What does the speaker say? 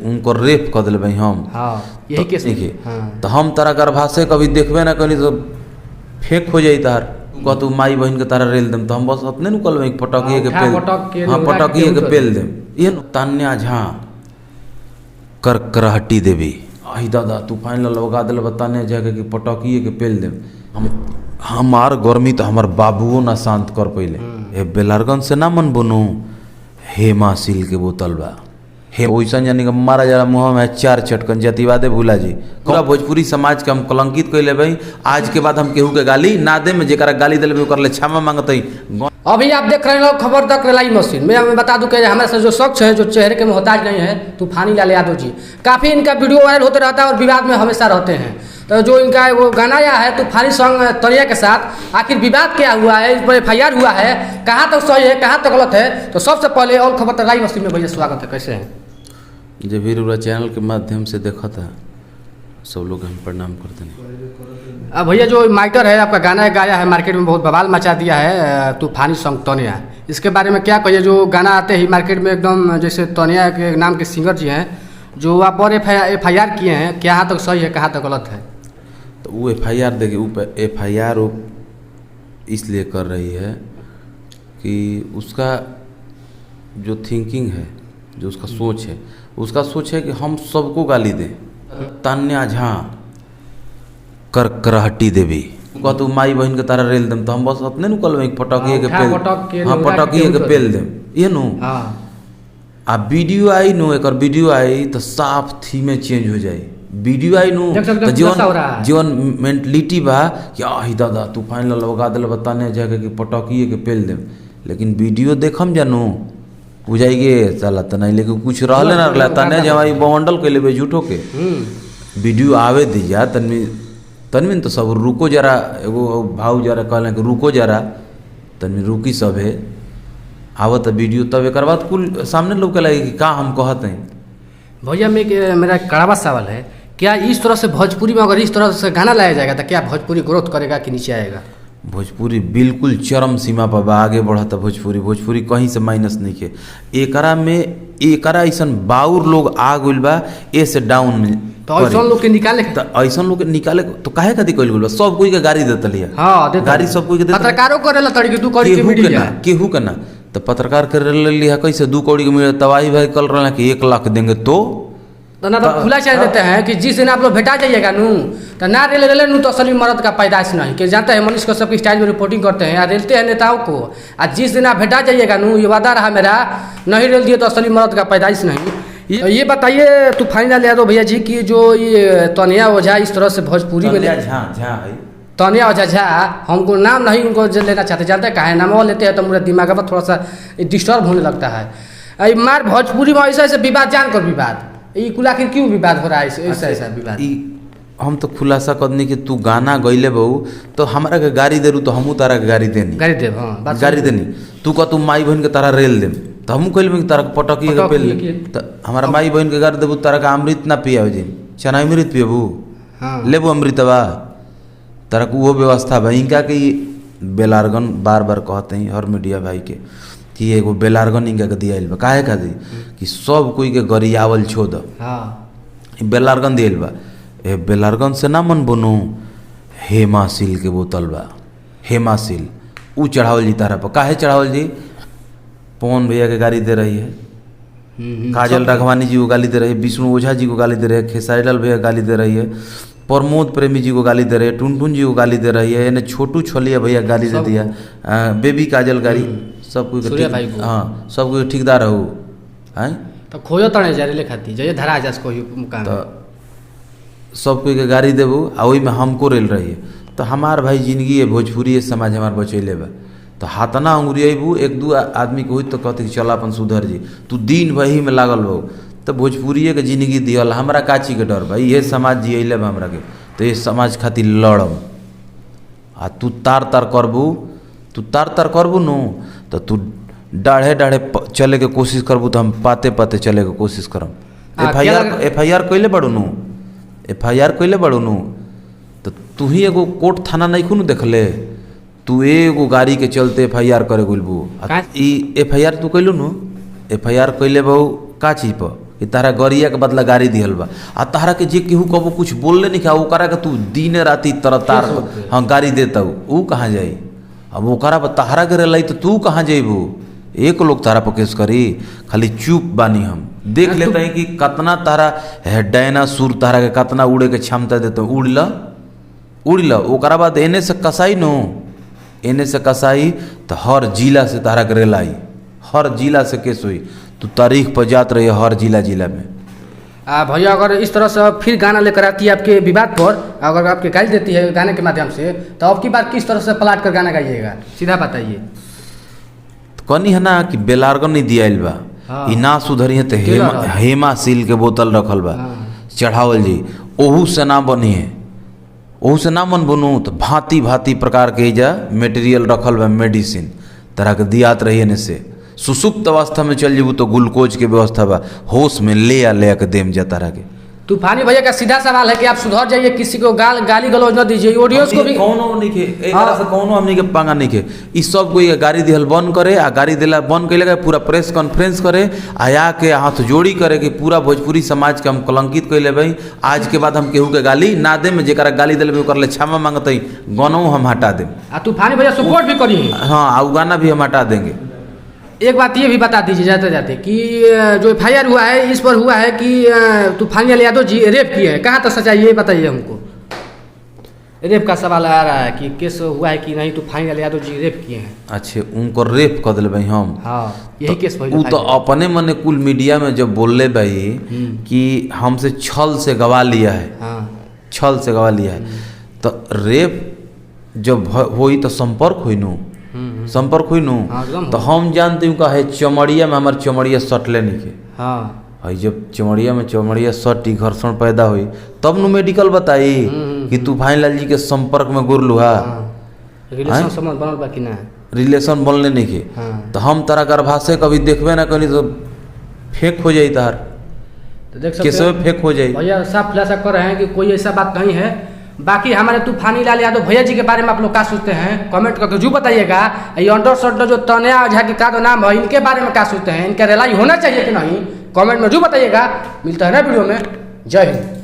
उनको रेप कर दिल भाई हम। हाँ यही केस देखिए हाँ। तो हम तारा गर्भाशय कभी देखबे ना करी तो फेंक हो जाई तार कह तू माई बहन के तारा रेल देम तो हम बस अपने न कल पटकिए के पेल हाँ पटकिए के पेल देम ये तान्या झा कर करहटी देवी आई दादा तू फाइनल लगा दिल बताने जाके कि पटकिए के पेल देम हम हमार गर्मी तो हमार बाबुओ ना शांत कर पहिले हे बेलारगन से ना मन बनू हेमा सील के बोतल बा हे वैसा यानी कि मारा जरा मुँह में 4 चटकन जतिवादे भूला जी पूरा भोजपुरी समाज के हम कलंकित कैले भाई। आज के बाद हम केहू के गाली ना दे में जेकरा गाली दिले कर ले क्षमा मांगते। अभी आप देख रहे हो खबर तक रेलाई मशीन मैं बता दूं कि हमारे से जो शख्स है जो चेहरे के मोहताज नहीं है तूफानी लाल यादव जी काफ़ी इनका वीडियो वायरल होते रहता है और विवाद में हमेशा रहते हैं। तो जो इनका वो गाना आया है तूफानी सॉन्ग तनिया के साथ आखिर विवाद क्या हुआ है, इस पर FIR हुआ है, कहाँ तक सही है कहाँ तक गलत है। तो सबसे पहले और खबर तक रेलाई मशीन में भैया स्वागत है। कैसे हैं? जब भी पूरा चैनल के माध्यम से देखा था सब लोग हम प्रणाम करते हैं। अब भैया जो माइटर है आपका गाना गाया है मार्केट में बहुत बवाल मचा दिया है तूफानी सॉन्ग तनिया, इसके बारे में क्या कहिए? जो गाना आते ही मार्केट में एकदम जैसे तनिया के नाम के सिंगर जी हैं जो आप और FIR किए हैं, क्या तक सही है कहाँ तक गलत है? तो वो FIR देखिए वो FIR वो इसलिए कर रही है कि उसका जो थिंकिंग है जो उसका सोच है कि हम सबको गाली दें। तान्या झा कर करहटी देवी कह तू माई बहन के तारा रेल देम तो हम बस अपने न कल पटकिए के पेल हाँ पटकिए के पेल देम ये नु आ वीडियो आई नु एक वीडियो आई तो साफ थीमे चेंज हो जाए। वीडियो आई नु तो जीवन मेंटलिटी बा कि आही दादा तू फाइनल लगा दिल बताने जाके कि पटकिए के पेल देम, लेकिन वीडियो देखम जानू बुझाइए चला तो नहीं लेकिन कुछ रहले ना रहला तने जवाई बवंडल के लेबे झूठो के वीडियो आवे दीजा तनमिन तो सब रुको जरा एगो भाव जरा कहले कि रुको जरा तनमिन रुकी सब है आवत वीडियो तब एक बाद कुल सामने लोग के लगे कि का हम कहते हैं। भैया मेरा कड़ावा सवाल है, क्या इस तरह से भोजपुरी में अगर इस तरह से गाना लाया जाएगा तो क्या भोजपुरी ग्रोथ करेगा कि नीचे आएगा? भोजपुरी बिल्कुल चरम सीमा पर आगे बढ़ता भोजपुरी कहीं से माइनस नहीं के एकरा ऐसा बाउर लोग आ गइल बा ए से डाउन में तो ऐसा लोग के निकाले तो काहे कदी कइल गइल बा सब कोई के गाड़ी देत लिया हां गाड़ी सब कोई के देत पत्रकारों करेला तड़ी के 2 कौड़ी के मीडिया केहू के ना तो पत्रकार कर लिया कैसे 2 कौड़ी के मीडिया तबाही भाई कल रहा कि 1 लाख देंगे तो ना तो खुला चल देते हैं कि जिस दिन आप लोग भेटा जाइएगा नू तो ना रेले नू तो असली मर्द का पैदाइश नहीं कि जानते हैं मनीष कश्यप की स्टाइल में रिपोर्टिंग करते हैं या रेलते हैं नेताओं को। आज जिस दिन आप भेटा जाइएगा नू ये वादा रहा मेरा नहीं रेल दिए तो असली मर्द का पैदाइश नहीं। ये बताइए तूफानी लाल यादव भैया जी की जो ये तनिया ओझा इस तरह से भोजपुरी में तनिया ओझा झा हमको नाम नहीं उनको लेना चाहते, जानते हैं काहे नाम लेते हैं तो मेरा दिमाग पर थोड़ा सा डिस्टर्ब होने लगता है। मार भोजपुरी में ऐसा ऐसे विवाद जानकर विवाद ये कुल आखिर क्यों विवाद हो रहा है? ऐसा विवाद हम तो खुलासा करनी कि तू गाना गईले बहू तो हमारा के गाड़ी दे तो हमू तारा के गाड़ी देनी गाड़ी देनी तू कह तू माई बहन के तारा रेल देम तो हमू कहल तारा पटकी के पेल तो हमारा माई बहन के गाड़ी देबू तारा का अमृत ना पियावे जी चना अमृत पियबू लेबू अमृतवा तारा को वो व्यवस्था बा इनका कि बेलारगन बार बार कहते हैं हर मीडिया भाई के कि एगो बेलारगन इनका के दिया बा काहे खातिर कि सब कोई के गरियावल छोड़ द बेलारगन दियल बा ए बेलारगन से ना मन बनू हेमा सील के बोतल बा हेमा सील ऊ चढ़ावल जी तारा पर काहे चढ़ावल जी पवन भैया के गाड़ी दे रही है, काजल राघवानी जी को गाली दे रही है, विष्णु ओझा जी को गाली दे रही है, खेसारी लाल भैया गाली दे रही है, प्रमोद प्रेमी जी को गाली दे रहे हैं, टुनटुन जी को गाली दे रही है, यानी छोटू छोलिया भैया गाली दे दिया, बेबी काजल गाड़ी सब कोई हाँ सब कोई ठेकेदार हो हैं तो खोयो तड़े जा रे खाती जय धरा जा कोई मुकाम तो सब कोई के गाड़ी देबू आ ओई में हमको रेल रही है तो हमार भाई जिंदगी है भोजपुरी समाज हमार बचैले बा तो हाथना अंगुरियबू 1-2 आदमी के हुई तो कहते कि चल अपन सुधर जी तू दिन वही में लागल हो तो भोजपुरिये के जिंदगी दियल हमरा काची के डर भाई ये समाज जियले बा हमरा के तो ये समाज खातिर लड़म आ तू तार तार करबू नु तो तू डाढ़े चले के कोशिश करबू तो हम पाते चले के कोशिश करम। FIR कैले बड़ू नु तो तू ही एगो कोर्ट थाना नहीं खुनु देखले तू एगो गाड़ी के चलते FIR करे गुलबू ई FIR तू कैलू नु FIR कैले बहु का चीज पर कि तारा गरिया के बदला गाड़ी दिहल बा आ तारा के जे केहू कबो कुछ बोलले नहीं खा ओकरा के तू दिन राती तरतार हाँ गाड़ी देता ऊ कहाँ जाई। अब ओकरा पर तारा के रेलाई तो तू कहाँ जेबू। एक लोग तारा पर केस करी खाली चुप बानी हम देख लेते हैं कि कतना तारा डायनासुर तारा के कतना उड़े के क्षमता देते उड़ ल ओकरा बाद एने से कसाई नो एने से कसाई तो हर जिला से तारा के रेलाई हर जिला से केस हुई तो तारीख पर जात रही हर जिला में। भैया अगर इस तरह से फिर गाना लेकर आती है आपके विवाद पर अगर आपके गाली देती है गाने के माध्यम से तो अब की बार किस तरह से पलट कर गाना गाइएगा सीधा बताइए। कनी है ना कि बेलारगन नहीं दिया बा हाँ। ई ना सुधरी है तो हेमा सील के बोतल रखल बा चढ़ावल जी ओहू से ना बनी है ओहू से ना मन बनू तो भांति भांति प्रकार के जा मेटेरियल रखल बा मेडिसिन तरह के दियात रही है से सुसुप्त अवस्था में चल जेबू तो ग्लूकोज के व्यवस्था बा होश में ले के देम जा तरह के। तूफानी भैया का सीधा सवाल है कि आप सुधर जाइए किसी को गाली गलौज न दीजिए ऑडियंस को भी कौनो नहीं के एक तरह से कौनो हमनी के पांगा नहीं के इस सब कोई गाड़ी दिहल बंद करे आ गाड़ी दिला बंद कैले पूरा प्रेस कॉन्फ्रेंस करे आया के हाथ जोड़ी करे कि पूरा भोजपुरी समाज के हम कलंकित कैले भाई आज के बाद हम केहू के गाली ना दे में जेकरा गाली दिले ओकर ले क्षमा मांगते गानों हम हटा देम आ तूफानी भैया सपोर्ट भी करिए हाँ आ गाना भी हम हटा देंगे। एक बात ये भी बता दीजिए जाते जाते कि जो FIR हुआ है इस पर हुआ है कि तूफानी यादव जी रेप किए हैं कहाँ तक सच्चाई ये बताइए हमको। रेप का सवाल आ रहा है कि केस हुआ है कि नहीं तूफानी यादव जी रेप किए हैं। अच्छे उनको रेप कर दिले भाई हम हाँ यही केस वो तो अपने मने कुल मीडिया में जब बोल भाई कि हमसे छल से गवा लिया है छल से गवा लिया है तो रेप जब हुई तो संपर्क हुई नू संपर्क हुई नू तो हम जानते हूँ है चमड़िया में हमारे चमड़िया सटले नहीं के हाँ जब चमड़िया में चमड़िया सटी घर्षण पैदा हुई तब नु मेडिकल बताई कि तूफानी लाल जी के संपर्क में गुर लुहा रिलेशन बनले नहीं के तो हम तारा गर्भाशय कभी देखबे ना करी तो फेंक हो जाई तार कैसे फेंक हो जाई। भैया साफ खुलासा कर रहे हैं कि कोई ऐसा बात नहीं है। बाकी हमारे तूफानी लाल यादव भैया जी के बारे में आप लोग क्या सोचते हैं कमेंट करके जरूर बताइएगा। ये अंडर शॉट जो तनया झा का जो नाम है इनके बारे में क्या सोचते हैं इनका रिलाई होना चाहिए कि नहीं कमेंट में जरूर बताइएगा। मिलता है ना वीडियो में। जय हिंद।